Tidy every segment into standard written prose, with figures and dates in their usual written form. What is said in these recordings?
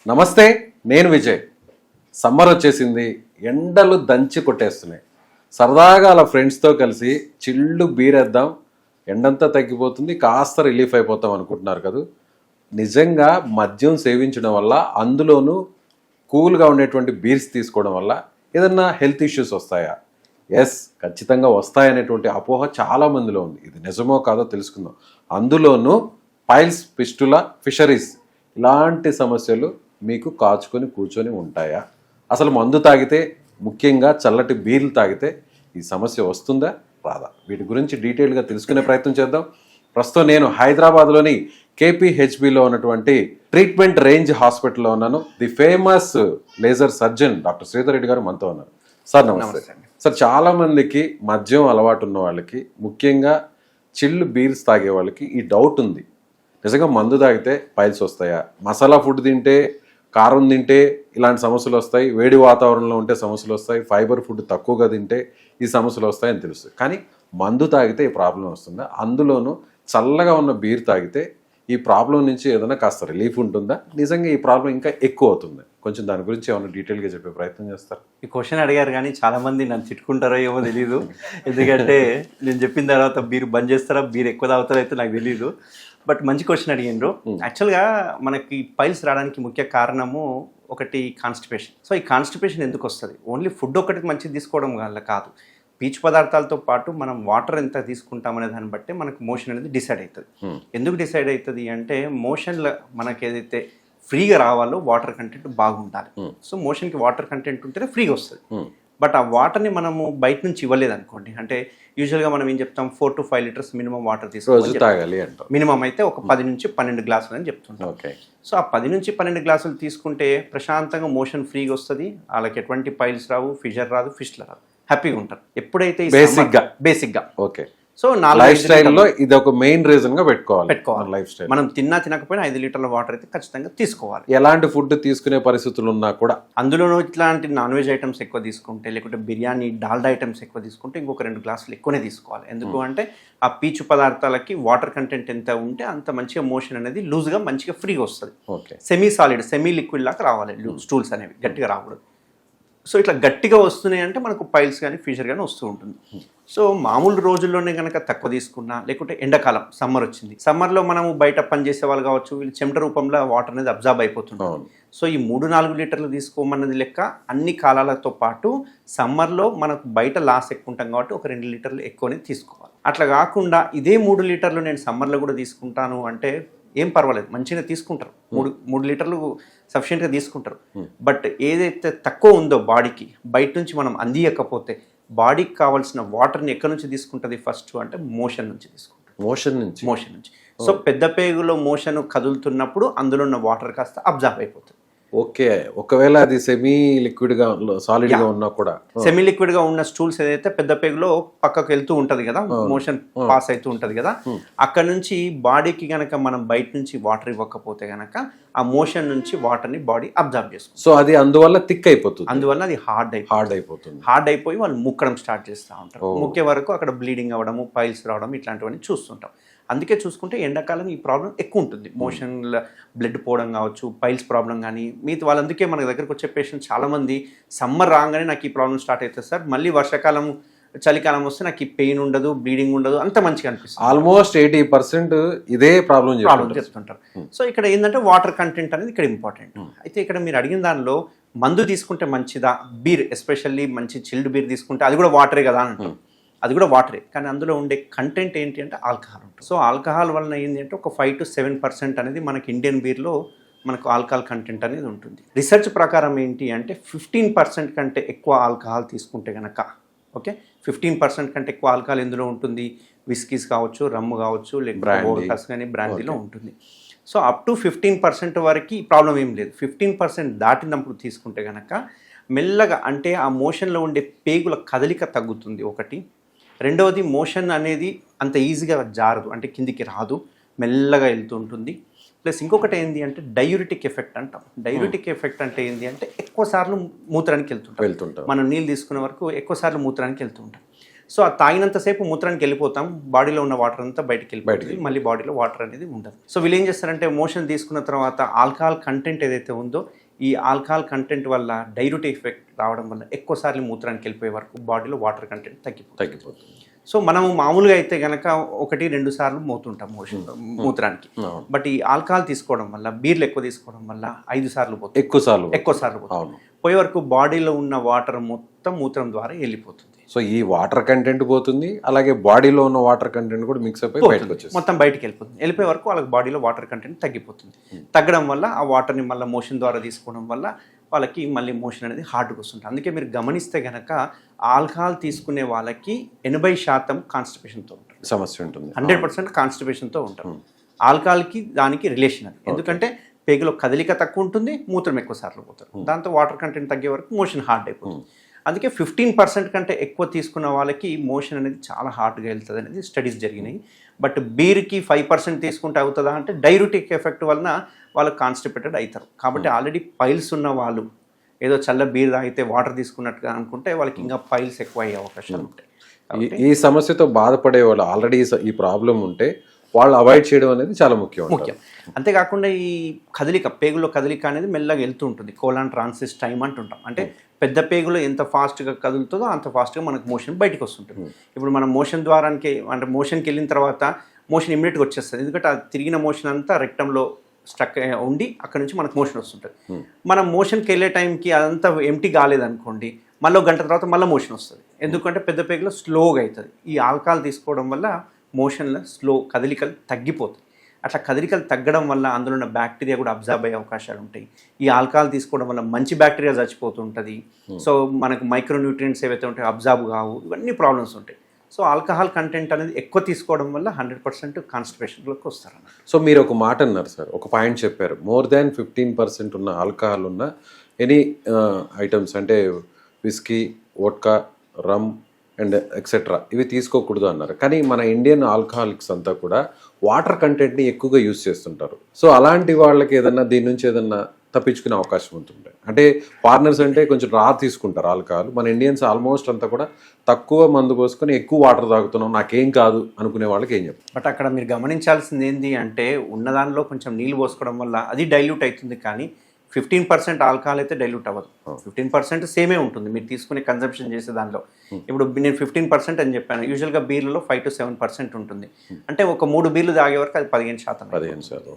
నమస్తే, నేను విజయ్. సమ్మర్ వచ్చేసింది, ఎండలు దంచి కొట్టేస్తున్నాయి. సరదాగా అలా ఫ్రెండ్స్తో కలిసి చిల్లు బీరేద్దాం, ఎండంతా తగ్గిపోతుంది, కాస్త రిలీఫ్ అయిపోతాం అనుకుంటున్నారు కదా. నిజంగా మద్యం సేవించడం వల్ల, అందులోనూ కూల్గా ఉండేటువంటి బీర్స్ తీసుకోవడం వల్ల ఏదన్నా హెల్త్ ఇష్యూస్ వస్తాయా? ఎస్, ఖచ్చితంగా వస్తాయనేటువంటి అపోహ చాలా మందిలో ఉంది. ఇది నిజమో కాదో తెలుసుకుందాం. అందులోనూ పైల్స్, ఫిస్టులా, ఫిషరీస్ ఇలాంటి సమస్యలు మీకు కాచుకొని కూర్చొని ఉంటాయా? అసలు మందు తాగితే, ముఖ్యంగా చల్లటి బీర్లు తాగితే ఈ సమస్య వస్తుందా రాదా? వీటి గురించి డీటెయిల్గా తెలుసుకునే ప్రయత్నం చేద్దాం. ప్రస్తుతం నేను హైదరాబాద్లోని కేపీహెచ్బిలో ఉన్నటువంటి ట్రీట్మెంట్ రేంజ్ హాస్పిటల్లో ఉన్నాను. The famous laser surgeon doctor Sridhar Reddy గారు మనతో ఉన్నారు. సార్ నమస్తే. సార్, చాలా మందికి మద్యం అలవాటు ఉన్న వాళ్ళకి, ముఖ్యంగా చిల్లు బీర్స్ తాగే వాళ్ళకి ఈ డౌట్ ఉంది. నిజంగా మందు తాగితే పైల్స్ వస్తాయా? మసాలా ఫుడ్ తింటే, కారం తింటే ఇలాంటి సమస్యలు వస్తాయి, వేడి వాతావరణంలో ఉంటే సమస్యలు వస్తాయి, ఫైబర్ ఫుడ్ తక్కువగా తింటే ఈ సమస్యలు వస్తాయని తెలుస్తుంది. కానీ మందు తాగితే ఈ ప్రాబ్లం వస్తుందా? అందులోనూ చల్లగా ఉన్న బీర్ తాగితే ఈ ప్రాబ్లం నుంచి ఏదైనా కాస్త రిలీఫ్ ఉంటుందా? నిజంగా ఈ ప్రాబ్లం ఇంకా ఎక్కువ అవుతుంది? కొంచెం దాని గురించి ఏమైనా డీటెయిల్గా చెప్పే ప్రయత్నం చేస్తారు? ఈ క్వశ్చన్ అడిగారు కానీ చాలా మంది నన్ను తిట్టుకుంటారో ఏమో తెలీదు. ఎందుకంటే నేను చెప్పిన తర్వాత బీర్ బంద్ చేస్తారా, బీర్ ఎక్కువ తాగుతారో అయితే నాకు తెలీదు. బట్ మంచి క్వశ్చన్ అడిగిండ్రు. యాక్చువల్గా మనకి పైల్స్ రావడానికి ముఖ్య కారణము ఒకటి కాన్స్టిపేషన్. సో ఈ కాన్స్టిపేషన్ ఎందుకు వస్తుంది? ఓన్లీ ఫుడ్ ఒకటి మంచిది తీసుకోవడం వల్ల కాదు, పీచు పదార్థాలతో పాటు మనం వాటర్ ఎంత తీసుకుంటామనే దాన్ని బట్టి మనకు మోషన్ అనేది డిసైడ్ అవుతుంది. ఎందుకు డిసైడ్ అవుతుంది అంటే, మోషన్లో మనకి ఏదైతే ఫ్రీగా రావాలో వాటర్ కంటెంట్ బాగుండాలి. సో మోషన్కి వాటర్ కంటెంట్ ఉంటేనే ఫ్రీగా వస్తుంది. బట్ ఆ వాటర్ని మనము బయట నుంచి ఇవ్వలేదు అనుకోండి, అంటే యూజువల్గా మనం ఏం చెప్తాం, 4 to 5 liters మినిమం వాటర్ తీసుకోవాలి. మినిమం అయితే ఒక 10 నుంచి 12 గ్లాసులు అని చెప్తుంటాం. సో ఆ 10 నుంచి 12 గ్లాసులు తీసుకుంటే ప్రశాంతంగా మోషన్ ఫ్రీగా వస్తుంది. వాళ్ళకి ఎటువంటి పైల్స్ రావు, ఫిషర్ రాదు, ఫిస్టులు రాదు, హ్యాపీగా ఉంటారు. ఎప్పుడైతే బేసిక్గా ఓకే. సో లైఫ్ స్టైల్లో ఇది ఒక మెయిన్ రీజన్ గా పెట్టుకోవాలి. లైఫ్ స్టైల్ మనం తినకపోయినా 5 లీటర్ల వాటర్ అయితే ఖచ్చితంగా తీసుకోవాలి. ఎలాంటి ఫుడ్ తీసుకునే పరిస్థితులు ఉన్నా కూడా, అందులోనూ ఇట్లాంటి నాన్ వెజ్ ఐటమ్స్ ఎక్కువ తీసుకుంటే, లేకుంటే బిర్యానీ, డాల్డా ఐటమ్స్ ఎక్కువ తీసుకుంటే ఇంకొక 2 గ్లాసులు ఎక్కువనే తీసుకోవాలి. ఎందుకు అంటే ఆ పీచు పదార్థాలకి వాటర్ కంటెంట్ ఎంత ఉంటే అంత మంచిగా మోషన్ అనేది లూజ్గా మంచిగా ఫ్రీగా వస్తుంది. సెమీ సాలిడ్, సెమీ లిక్విడ్ లాగా రావాలి స్టూల్స్ అనేవి, గట్టిగా రాకూడదు. సో ఇట్లా గట్టిగా వస్తున్నాయి అంటే మనకు పైల్స్ కానీ ఫిషర్ కానీ వస్తూ ఉంటుంది. సో మామూలు రోజుల్లోనే కనుక తక్కువ తీసుకున్నా, లేకుంటే ఎండాకాలం సమ్మర్ వచ్చింది, సమ్మర్లో మనము బయట పని చేసే వాళ్ళు కావచ్చు, వీళ్ళు చెమట రూపంలో వాటర్ అనేది అబ్జార్బ్ అయిపోతుంది. సో ఈ 3-4 లీటర్లు తీసుకోమన్నది లెక్క అన్ని కాలాలతో పాటు సమ్మర్లో మనకు బయట లాస్ ఎక్కువ ఉంటాం కాబట్టి ఒక 2 లీటర్లు ఎక్కువనే తీసుకోవాలి. అట్లా కాకుండా ఇదే 3 లీటర్లు నేను సమ్మర్లో కూడా తీసుకుంటాను అంటే ఏం పర్వాలేదు, మంచిగా తీసుకుంటారు. 3 లీటర్లు సఫిషియెంట్గా తీసుకుంటారు. బట్ ఏదైతే తక్కువ ఉందో బాడీకి, బయట నుంచి మనం అందియకపోతే బాడీకి కావాల్సిన వాటర్ని ఎక్కడి నుంచి తీసుకుంటుంది ఫస్ట్ అంటే మోషన్ నుంచి తీసుకుంటుంది. మోషన్ నుంచి. సో పెద్ద పేగులో మోషన్ కదులుతున్నప్పుడు అందులో ఉన్న వాటర్ కాస్త అబ్జర్వ్ అయిపోతుంది. ఓకే. ఒకవేళ అది సెమీ లిక్విడ్ గా, సాలిడ్ గా ఉన్నా కూడా, సెమీ లిక్విడ్ గా ఉన్న స్టూల్స్ ఏదైతే పెద్ద పేగులో పక్కకు వెళ్తూ ఉంటది కదా, మోషన్ పాస్ అవుతూ ఉంటది కదా, అక్కడ నుంచి బాడీకి గనక మనం బయట నుంచి వాటర్ ఇవ్వకపోతే గనక ఆ మోషన్ నుంచి వాటర్ ని బాడీ అబ్జర్వ్ చేసుకుంటుంది. సో అది అందువల్ల థిక్ అయిపోతుంది, అందువల్ల అది హార్డ్ అయిపోయి వాళ్ళు ముక్కడం స్టార్ట్ చేస్తూ ఉంటారు. ముక్కే వరకు అక్కడ బ్లీడింగ్ అవ్వడము, పైల్స్ రావడం ఇట్లాంటివన్నీ చూస్తుంటాం. అందుకే చూసుకుంటే ఎండాకాలం ఈ ప్రాబ్లం ఎక్కువ ఉంటుంది. మోషన్లో బ్లడ్ పోవడం కావచ్చు, పైల్స్ ప్రాబ్లం కానీ మిగతా వాళ్ళు. అందుకే మన దగ్గరకు వచ్చే పేషెంట్స్ చాలామంది సమ్మర్ రాగానే నాకు ఈ ప్రాబ్లం స్టార్ట్ అవుతుంది సార్, మళ్ళీ వర్షాకాలం చలికాలం వస్తే నాకు ఈ పెయిన్ ఉండదు, బ్లీడింగ్ ఉండదు, అంత మంచిగా అనిపిస్తుంది. ఆల్మోస్ట్ 80% ఇదే ప్రాబ్లం చెప్తుంటారు. సో ఇక్కడ ఏంటంటే వాటర్ కంటెంట్ అనేది ఇక్కడ ఇంపార్టెంట్. అయితే ఇక్కడ మీరు అడిగిన దానిలో మందు తీసుకుంటే మంచిదా, బీర్ ఎస్పెషల్లీ మంచి చిల్డ్ బీర్ తీసుకుంటే అది కూడా వాటరే కదా అని అంటాం. అది కూడా వాటరే, కానీ అందులో ఉండే కంటెంట్ ఏంటి అంటే ఆల్కహాల్ ఉంటుంది. సో ఆల్కహాల్ వలన ఏంటి అంటే ఒక 5 to 7% అనేది మనకి ఇండియన్ బీర్లో మనకు ఆల్కహాల్ కంటెంట్ అనేది ఉంటుంది. రీసెర్చ్ ప్రకారం ఏంటి అంటే 15% కంటే ఎక్కువ ఆల్కహాల్ తీసుకుంటే కనుక, ఓకే, 15% కంటే ఎక్కువ ఆల్కహాల్ ఎందులో ఉంటుంది, విస్కీస్ కావచ్చు, రమ్ము కావచ్చు, లేకపోతే వోడ్కాస్ కానీ బ్రాండీలో ఉంటుంది. సో అప్ టు 15% వరకు ప్రాబ్లం ఏం లేదు. 15% దాటినప్పుడు తీసుకుంటే కనుక మెల్లగా, అంటే ఆ మోషన్లో ఉండే పేగుల కదలిక తగ్గుతుంది ఒకటి. రెండవది, మోషన్ అనేది అంత ఈజీగా జారదు, అంటే కిందికి రాదు, మెల్లగా వెళ్తూ ఉంటుంది. ప్లస్ ఇంకొకటి ఏంటి అంటే డయూరిటిక్ ఎఫెక్ట్ అంటాం. డయూరిటిక్ ఎఫెక్ట్ అంటే ఏంటి అంటే ఎక్కువ సార్లు మూత్రానికి వెళ్తుంటాం. మనం నీళ్ళు తీసుకునే వరకు ఎక్కువ సార్లు మూత్రానికి వెళ్తుంటాం. సో ఆ తాగినంతసేపు మూత్రానికి వెళ్ళిపోతాం, బాడీలో ఉన్న వాటర్ అంతా బయటికి వెళ్ళిపోతుంది, మళ్ళీ బాడీలో వాటర్ అనేది ఉండదు. సో వీళ్ళు ఏం చేస్తారంటే మోషన్ తీసుకున్న తర్వాత ఆల్కహాల్ కంటెంట్ ఏదైతే ఉందో ఈ ఆల్కహాల్ కంటెంట్ వల్ల డైల్యూట్ ఎఫెక్ట్ రావడం వల్ల ఎక్కువసార్లు మూత్రానికి వెళ్ళిపోయే వరకు బాడీలో వాటర్ కంటెంట్ తగ్గిపోతుంది. సో మనము మామూలుగా అయితే కనుక 1-2 సార్లు మోతుంటాం మూత్రానికి. బట్ ఈ ఆల్కహాల్ తీసుకోవడం వల్ల, బీర్లు ఎక్కువ తీసుకోవడం వల్ల 5 సార్లు పోతుంది, ఎక్కువ సార్లు పోతుంది. పోయే వరకు బాడీలో ఉన్న వాటర్ మొత్తం మూత్రం ద్వారా వెళ్ళిపోతుంది. సో ఈ వాటర్ కంటెంట్ పోతుంది, అలాగే బాడీలో ఉన్న వాటర్ కంటెంట్ కూడా మిక్స్ అయిపోయి బయటకు వచ్చేస్తుంది, మొత్తం బయటికి వెళ్ళిపోతుంది. వెళ్ళిపోయే వరకు వాళ్ళకి బాడీలో వాటర్ కంటెంట్ తగ్గిపోతుంది. తగ్గడం వల్ల ఆ వాటర్ని మళ్ళీ మోషన్ ద్వారా తీసుకోవడం వల్ల వాళ్ళకి మళ్ళీ మోషన్ అనేది హార్డ్గా వస్తుంది. అందుకే మీరు గమనిస్తే కనుక ఆల్కహాల్ తీసుకునే వాళ్ళకి 80% కాన్స్టిపేషన్తో ఉంటారు, సమస్య ఉంటుంది. 100% కాన్స్టిపేషన్తో ఉంటారు. ఆల్కహాల్కి దానికి రిలేషన్ అది. ఎందుకంటే పేగులో కదలిక తక్కువ ఉంటుంది, మూత్రం ఎక్కువ సార్లు పోతారు, దాంతో వాటర్ కంటెంట్ తగ్గే వరకు మోషన్ హార్డ్ అయిపోతుంది. అందుకే 15% కంటే ఎక్కువ తీసుకున్న వాళ్ళకి మోషన్ అనేది చాలా హార్డ్గా వెళ్తుంది అనేది స్టడీస్ జరిగినాయి. బట్ బీర్కి 5% తీసుకుంటే అవుతుందా అంటే డైయూరిటిక్ ఎఫెక్ట్ వలన వాళ్ళకి కాన్స్టిపేటెడ్ అవుతారు. కాబట్టి ఆల్రెడీ పైల్స్ ఉన్న వాళ్ళు ఏదో చల్ల బీర్ తాగితే వాటర్ తీసుకున్నట్టుగా అనుకుంటే వాళ్ళకి ఇంకా పైల్స్ ఎక్కువ అయ్యే అవకాశాలు ఉంటాయి. ఈ సమస్యతో బాధపడే వాళ్ళు ఆల్రెడీ ఈ ప్రాబ్లం ఉంటే వాళ్ళు అవాయిడ్ చేయడం అనేది చాలా ముఖ్యం. అంతేకాకుండా ఈ కదలిక, పేగులో కదలిక అనేది మెల్లగా వెళ్తూ ఉంటుంది. కోలాన్ ట్రాన్సిస్ టైం అంటుంటాం. అంటే పెద్ద పేగులో ఎంత ఫాస్ట్గా కదులుతుందో అంత ఫాస్ట్గా మనకు మోషన్ బయటకు వస్తుంటుంది. ఇప్పుడు మనం మోషన్ ద్వారానికి అంటే మోషన్కి వెళ్ళిన తర్వాత మోషన్ ఇమ్మీడియట్గా వచ్చేస్తుంది. ఎందుకంటే ఆ తిరిగిన మోషన్ అంతా రెక్టంలో స్ట్రక్ ఉండి అక్కడ నుంచి మనకు మోషన్ వస్తుంటుంది. మనం మోషన్కి వెళ్ళే టైంకి అదంతా ఎంటీ కాలేదనుకోండి, మళ్ళీ 1 గంట తర్వాత మళ్ళీ మోషన్ వస్తుంది. ఎందుకంటే పెద్ద పేగులో స్లోగా అవుతుంది. ఈ ఆల్కహాల్ తీసుకోవడం వల్ల మోషన్లో స్లో కదలికలు తగ్గిపోతాయి. అట్లా కదలికలు తగ్గడం వల్ల అందులో ఉన్న బ్యాక్టీరియా కూడా అబ్జర్వ్ అయ్యే అవకాశాలు ఉంటాయి. ఈ ఆల్కహాల్ తీసుకోవడం వల్ల మంచి బ్యాక్టీరియా చచ్చిపోతుంటుంది. సో మనకు మైక్రోన్యూట్రియంట్స్ ఏవైతే ఉంటాయో అబ్జర్వ్ కావు, ఇవన్నీ ప్రాబ్లమ్స్ ఉంటాయి. సో ఆల్కహాల్ కంటెంట్ అనేది ఎక్కువ తీసుకోవడం వల్ల 100% కాన్స్టిపేషన్లోకి వస్తారు. సో మీరు ఒక మాట అన్నారు సార్, ఒక పాయింట్ చెప్పారు, మోర్ దాన్ 15% ఉన్న ఆల్కహాల్ ఉన్న ఎనీ ఐటమ్స్ అంటే whisky, vodka, rum and etcetera ఇవి తీసుకోకూడదు అన్నారు. కానీ మన ఇండియన్ ఆల్కహాలిక్స్ అంతా కూడా వాటర్ కంటెంట్ని ఎక్కువగా యూజ్ చేస్తుంటారు. సో అలాంటి వాళ్ళకి ఏదన్నా దీని నుంచి ఏదన్నా తప్పించుకునే అవకాశం ఉంటుంది. అంటే ఫారినర్స్ అంటే కొంచెం రా తీసుకుంటారు ఆల్కహాల్, మన ఇండియన్స్ ఆల్మోస్ట్ అంతా కూడా తక్కువ మందు పోసుకొని ఎక్కువ వాటర్ తాగుతున్నాం, నాకేం కాదు అనుకునే వాళ్ళకి ఏం చెప్తారు? బట్ అక్కడ మీరు గమనించాల్సింది ఏంటి అంటే ఉన్నదానిలో కొంచెం నీళ్ళు పోసుకోవడం వల్ల అది డైల్యూట్ అవుతుంది. కానీ 15% ఆల్కహాల్ అయితే డైల్యూట్ అవ్వదు. 15% సేమే ఉంటుంది మీరు తీసుకునే కన్సంప్షన్ చేసే దానిలో. ఇప్పుడు నేను 15% అని చెప్పాను, యూజువల్గా బీర్లలో 5 to 7% ఉంటుంది. అంటే ఒక 3 బీర్లు తాగే వరకు అది 15%.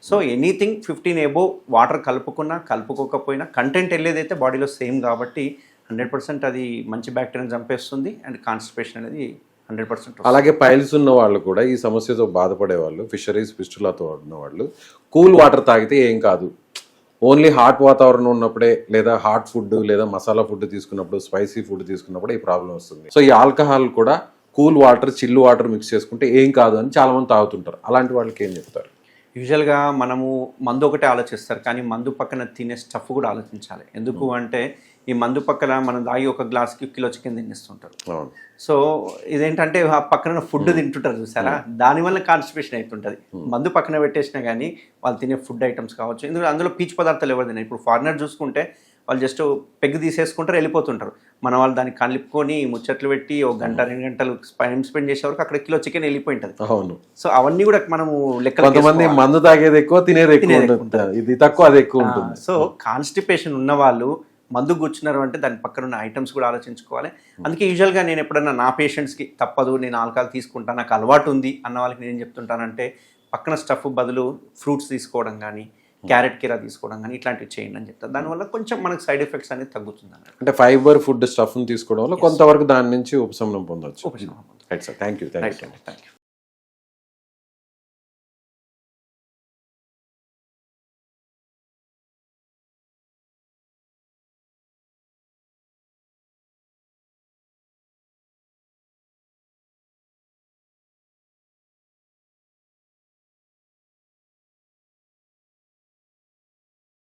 సో ఎనీథింగ్ 15 ఎబో వాటర్ కలుపుకున్నా కలుపుకోకపోయినా కంటెంట్ వెళ్ళేదైతే బాడీలో సేమ్ కాబట్టి 100% అది మంచి బ్యాక్టీరియాని చంపేస్తుంది అండ్ కాన్స్టిపేషన్ అనేది 100%. అలాగే పైల్స్ ఉన్న వాళ్ళు కూడా ఈ సమస్యతో బాధపడే వాళ్ళు, ఫిషరీస్ ఫిస్టులాతో ఉన్న వాళ్ళు కూల్ వాటర్ తాగితే ఏం కాదు, ఓన్లీ హాట్ వాతావరణం ఉన్నప్పుడే లేదా హాట్ ఫుడ్ లేదా మసాలా ఫుడ్ తీసుకున్నప్పుడు, స్పైసీ ఫుడ్ తీసుకున్నప్పుడు ఈ ప్రాబ్లం వస్తుంది. సో ఈ ఆల్కహాల్ కూడా కూల్ వాటర్, చిల్లు వాటర్ మిక్స్ చేసుకుంటే ఏం కాదు అని చాలా మంది తాగుతుంటారు. అలాంటి వాళ్ళకి ఏం చెప్తారు? యూజువల్గా మనము మందు ఒకటే ఆలోచిస్తారు, కానీ మందు పక్కన తినే స్టఫ్ కూడా ఆలోచించాలి. ఎందుకు అంటే ఈ మందు పక్కన మనం దాగి ఒక గ్లాస్కి కిలో చికెన్ తినేస్తుంటారు. సో ఇదేంటంటే ఆ పక్కన ఫుడ్ తింటుంటారు చూసారా, దానివల్ల కాన్స్టిపేషన్ అవుతుంటుంది. మందు పక్కన పెట్టేసినా కానీ వాళ్ళు తినే ఫుడ్ ఐటమ్స్ కావచ్చు, ఎందుకంటే అందులో పీచు పదార్థాలు ఎవరు తిన్నారు. ఇప్పుడు ఫారినర్ చూసుకుంటే వాళ్ళు జస్ట్ పెగ్ తీసేసుకుంటారు, వెళ్ళిపోతుంటారు. మన వాళ్ళు దాన్ని కలుపుకొని ముచ్చట్లు పెట్టి 1 గంట 2 గంటలు టైం స్పెండ్ చేసే వరకు అక్కడ కిలో చికెన్ వెళ్ళిపోయి ఉంటుంది. అవును. సో అవన్నీ కూడా మనము లెక్క. కొంతమంది మందు తాగేది ఎక్కువ, తినేది ఎక్కువ, ఇది తక్కువ అది ఎక్కువ ఉంటుంది. సో కాన్స్టిపేషన్ ఉన్న వాళ్ళు మందు కూర్చున్నారు అంటే దాని పక్కన ఉన్న ఐటమ్స్ కూడా ఆలోచించుకోవాలి. అందుకే యూజువల్గా నేను ఎప్పుడన్నా నా పేషెంట్స్కి తప్పదు నేను ఆల్కహాల్ తీసుకుంటాను, నాకు అలవాటు ఉంది అన్న వాళ్ళకి నేను చెప్తుంటానంటే పక్కన స్టఫ్ బదులు ఫ్రూట్స్ తీసుకోవడం కానీ, క్యారెట్ కీరా తీసుకోవడం కానీ ఇట్లాంటివి చేయండి అని చెప్తాను. దానివల్ల కొంచెం మనకు సైడ్ ఎఫెక్ట్స్ అనేది తగ్గుతుంది అన్నమాట. అంటే ఫైబర్ ఫుడ్ స్టఫ్ని తీసుకోవడం వల్ల కొంతవరకు దాని నుంచి ఉపశమనం పొందవచ్చు. Thank you.